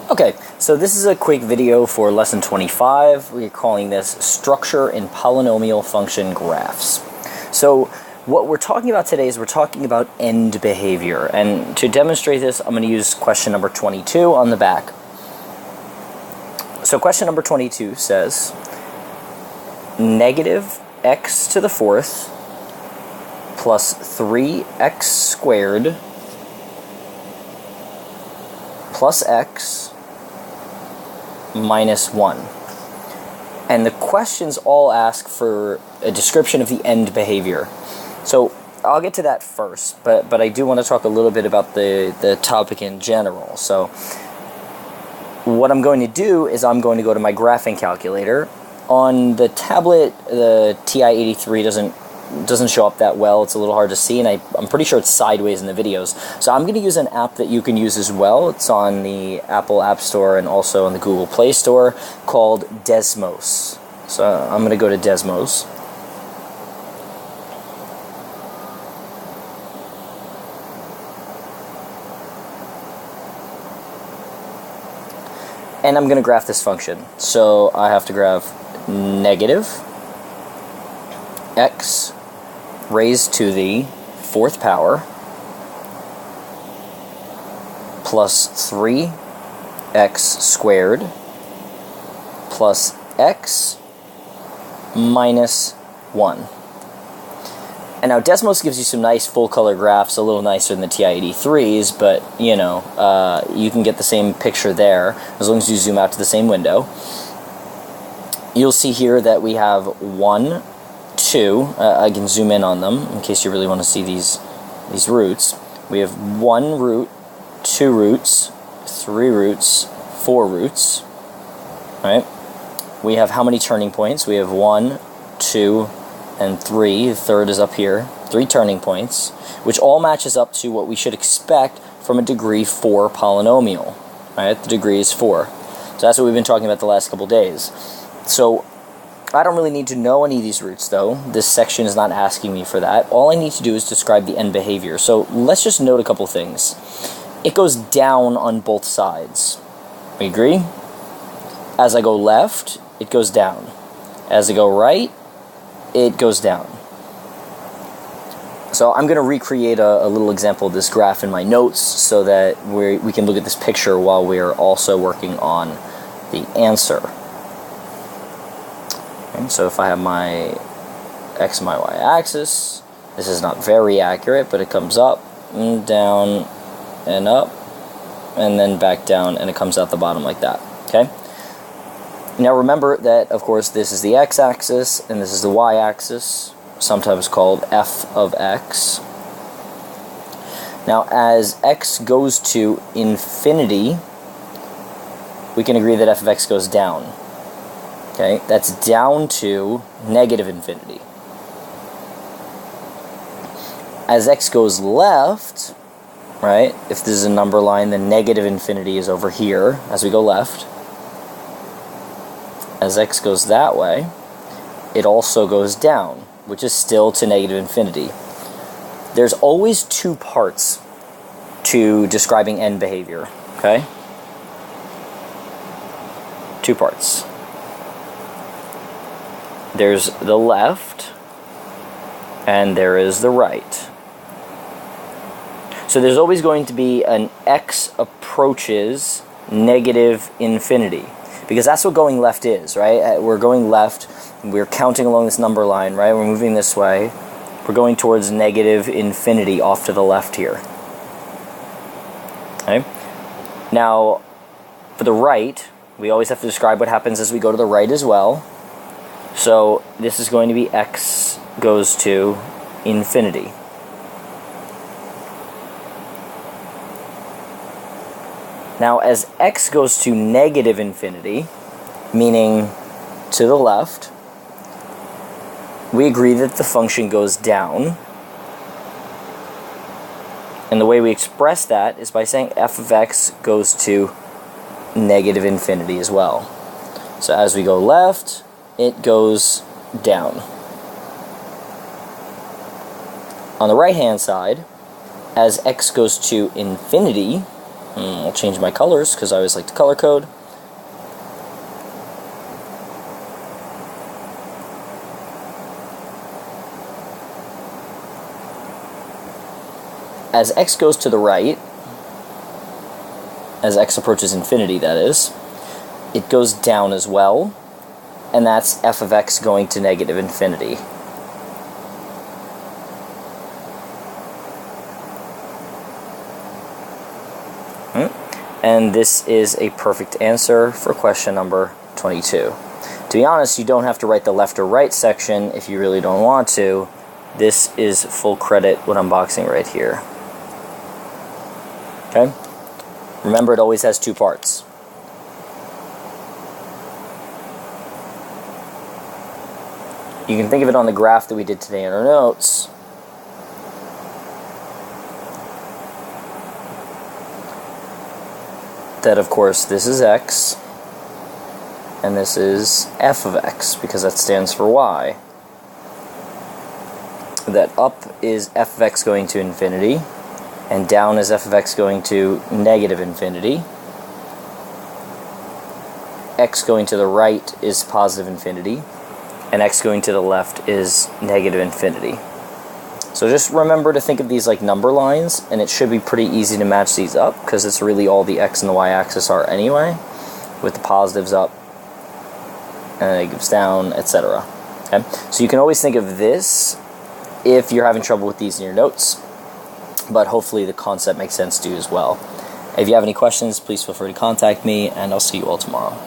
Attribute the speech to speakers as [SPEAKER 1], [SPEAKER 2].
[SPEAKER 1] Okay, so this is a quick video for lesson 25. We're calling this Structure in Polynomial Function Graphs. So what we're talking about today is we're talking about end behavior. And to demonstrate this, I'm going to use question number 22 on the back. So question number 22 says, negative x to the fourth plus 3x squared plus x minus 1. And the questions all ask for a description of the end behavior. So I'll get to that first, but I do want to talk a little bit about the topic in general. So what I'm going to do is I'm going to go to my graphing calculator. On the tablet, the TI-83 doesn't show up that well. It's a little hard to see, and I'm pretty sure it's sideways in the videos. So I'm going to use an app that you can use as well. It's on the Apple App Store and also on the Google Play Store, called Desmos. So I'm going to go to Desmos. And I'm going to graph this function. So I have to graph negative x raised to the fourth power plus 3x squared plus x minus 1. And now Desmos gives you some nice full color graphs, a little nicer than the TI-83s, but you know, you can get the same picture there as long as you zoom out to the same window. You'll see here that we have 1, 2, I can zoom in on them in case you really want to see these roots. We have 1 root, 2 roots, 3 roots, 4 roots. Right? We have how many turning points? We have 1, 2, and 3. The third is up here. 3 turning points, which all matches up to what we should expect from a degree 4 polynomial. Right? The degree is 4. So that's what we've been talking about the last couple days. So I don't really need to know any of these roots, though. This section is not asking me for that. All I need to do is describe the end behavior. So let's just note a couple things. It goes down on both sides. We agree? As I go left, it goes down. As I go right, it goes down. So I'm going to recreate a little example of this graph in my notes so that we can look at this picture while we're also working on the answer. So if I have my x and my y-axis, this is not very accurate, but it comes up and down and up and then back down, and it comes out the bottom like that. Okay. Now remember that, of course, this is the x-axis and this is the y-axis, sometimes called f of x. Now as x goes to infinity, we can agree that f of x goes down. Okay, that's down to negative infinity. As x goes left, right, if this is a number line, then negative infinity is over here as we go left. As x goes that way, it also goes down, which is still to negative infinity. There's always 2 parts to describing end behavior, okay? 2 parts. There's the left, and there is the right. So there's always going to be an x approaches negative infinity, because that's what going left is, right? We're going left, we're counting along this number line, right? We're moving this way. We're going towards negative infinity off to the left here. Okay? Now, for the right, we always have to describe what happens as we go to the right as well. So this is going to be x goes to infinity. Now as x goes to negative infinity, meaning to the left, we agree that the function goes down. And the way we express that is by saying f of x goes to negative infinity as well. So as we go left, it goes down. On the right-hand side, as x goes to infinity, I'll change my colors because I always like to color code. As x goes to the right, as x approaches infinity, that is, it goes down as well, and that's f of x going to negative infinity. And this is a perfect answer for question number 22. To be honest, you don't have to write the left or right section if you really don't want to. This is full credit what I'm boxing right here. Okay? Remember, it always has two parts. You can think of it on the graph that we did today in our notes. That, of course, this is x, and this is f of x, because that stands for y. That up is f of x going to infinity, and down is f of x going to negative infinity. X going to the right is positive infinity, and x going to the left is negative infinity. So just remember to think of these like number lines, and it should be pretty easy to match these up, because it's really all the x and the y-axis are anyway, with the positives up and the negatives down, etc. Okay? So you can always think of this if you're having trouble with these in your notes, but hopefully the concept makes sense to you as well. If you have any questions, please feel free to contact me, and I'll see you all tomorrow.